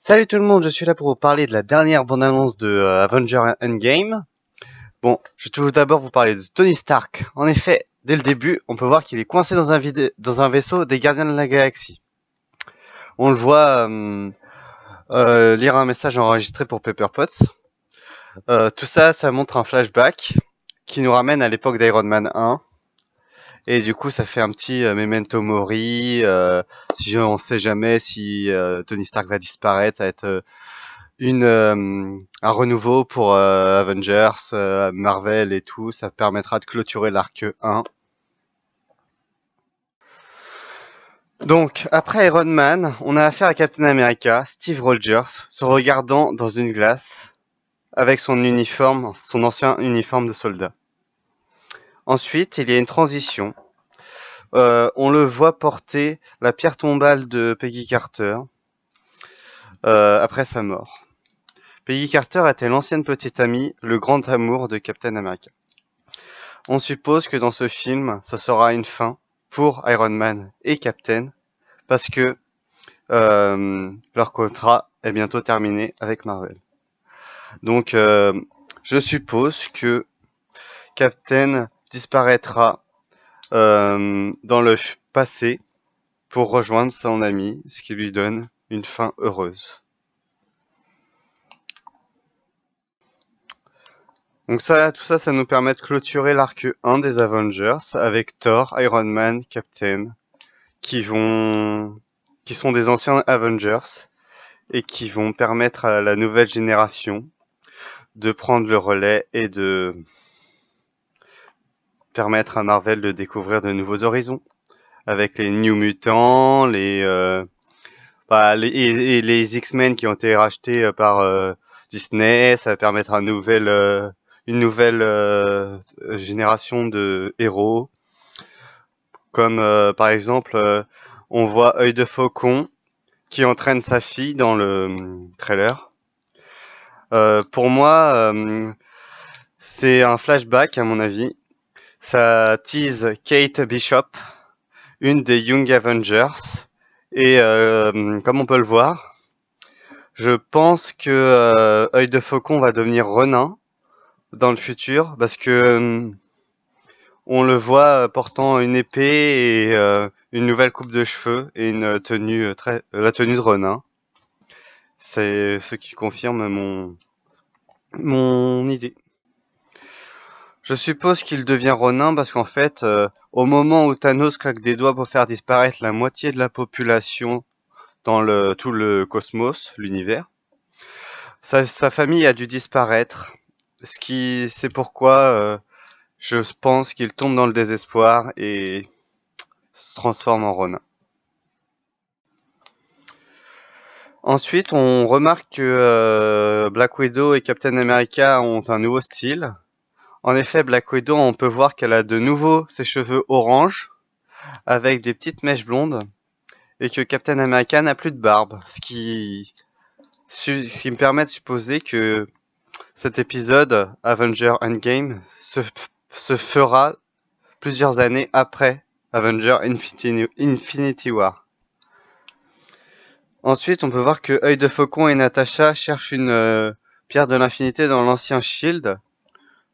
Salut tout le monde, je suis là pour vous parler de la dernière bande-annonce de Avengers Endgame. Bon, je vais tout d'abord vous parler de Tony Stark. En effet, dès le début, on peut voir qu'il est coincé dans un vaisseau des Gardiens de la Galaxie. On le voit lire un message enregistré pour Pepper Potts. Tout ça, ça montre un flashback qui nous ramène à l'époque d'Iron Man 1. Et du coup, ça fait un petit memento mori. Si on sait jamais si Tony Stark va disparaître, ça va être un renouveau pour Avengers, Marvel et tout. Ça permettra de clôturer l'arc 1. Donc, après Iron Man, on a affaire à Captain America, Steve Rogers, se regardant dans une glace avec son uniforme, son ancien uniforme de soldat. Ensuite, il y a une transition. On le voit porter la pierre tombale de Peggy Carter après sa mort. Peggy Carter était l'ancienne petite amie, le grand amour de Captain America. On suppose que dans ce film, ça sera une fin pour Iron Man et Captain, parce que leur contrat est bientôt terminé avec Marvel. Donc, je suppose que Captain disparaîtra dans le passé pour rejoindre son ami, ce qui lui donne une fin heureuse. Donc tout ça, ça nous permet de clôturer l'arc 1 des Avengers avec Thor, Iron Man, Captain, qui sont des anciens Avengers et qui vont permettre à la nouvelle génération de prendre le relais et de permettre à Marvel de découvrir de nouveaux horizons avec les New Mutants, les X-Men qui ont été rachetés par Disney. Ça va permettre une nouvelle génération de héros, comme par exemple on voit Œil de Faucon qui entraîne sa fille dans le trailer. Pour moi, c'est un flashback à mon avis. Ça tease Kate Bishop, une des Young Avengers, et comme on peut le voir, je pense que Œil de Faucon va devenir Ronin dans le futur, parce que on le voit portant une épée et une nouvelle coupe de cheveux et une tenue la tenue de Ronin. C'est ce qui confirme mon idée. Je suppose qu'il devient Ronin parce qu'en fait, au moment où Thanos claque des doigts pour faire disparaître la moitié de la population dans tout le cosmos, l'univers, sa famille a dû disparaître. C'est pourquoi je pense qu'il tombe dans le désespoir et se transforme en Ronin. Ensuite, on remarque que Black Widow et Captain America ont un nouveau style. En effet, Black Widow, on peut voir qu'elle a de nouveau ses cheveux orange avec des petites mèches blondes et que Captain America n'a plus de barbe, ce qui me permet de supposer que cet épisode Avenger Endgame se fera plusieurs années après Avenger Infinity War. Ensuite, on peut voir que Œil de Faucon et Natasha cherchent une pierre de l'infinité dans l'ancien Shield.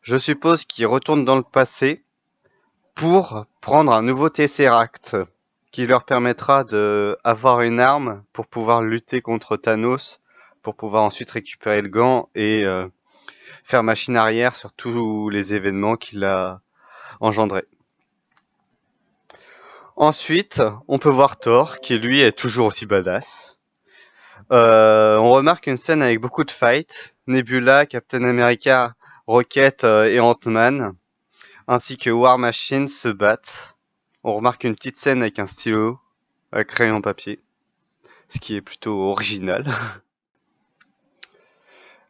Je suppose qu'ils retournent dans le passé pour prendre un nouveau Tesseract qui leur permettra d'avoir une arme pour pouvoir lutter contre Thanos, pour pouvoir ensuite récupérer le gant et faire machine arrière sur tous les événements qu'il a engendrés. Ensuite, on peut voir Thor, qui lui est toujours aussi badass. On remarque une scène avec beaucoup de fights. Nebula, Captain America, Rocket et Ant-Man, ainsi que War Machine se battent. On remarque une petite scène avec un stylo, un crayon papier, ce qui est plutôt original.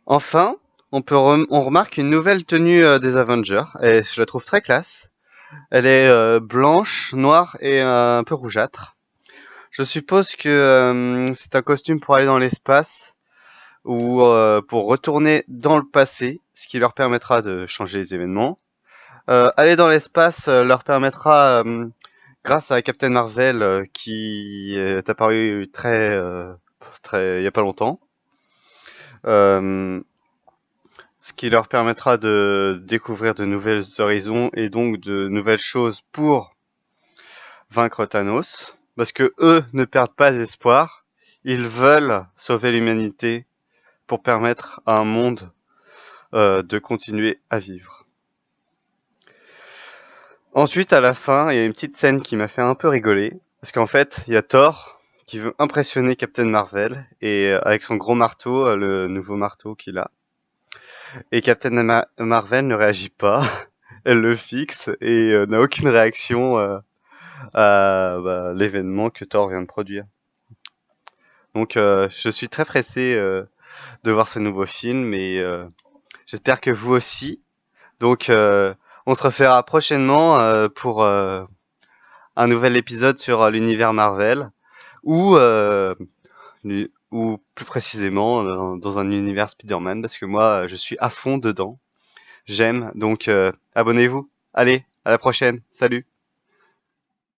Enfin, on remarque une nouvelle tenue des Avengers, et je la trouve très classe. Elle est blanche, noire et un peu rougeâtre. Je suppose que c'est un costume pour aller dans l'espace ou pour retourner dans le passé, ce qui leur permettra de changer les événements. Aller dans l'espace leur permettra, grâce à Captain Marvel qui est apparu très il y a pas longtemps, euh, ce qui leur permettra de découvrir de nouvelles horizons et donc de nouvelles choses pour vaincre Thanos. Parce que eux ne perdent pas espoir, ils veulent sauver l'humanité pour permettre à un monde de continuer à vivre. Ensuite, à la fin, il y a une petite scène qui m'a fait un peu rigoler. Parce qu'en fait, il y a Thor qui veut impressionner Captain Marvel et avec son gros marteau, le nouveau marteau qu'il a. Et Captain Marvel ne réagit pas. Elle le fixe et n'a aucune réaction à l'événement que Thor vient de produire. Donc je suis très pressé de voir ce nouveau film et j'espère que vous aussi. Donc on se reverra prochainement pour un nouvel épisode sur l'univers Marvel ou ou plus précisément dans un univers Spider-Man parce que moi je suis à fond dedans. J'aime, donc abonnez-vous. Allez, à la prochaine. Salut.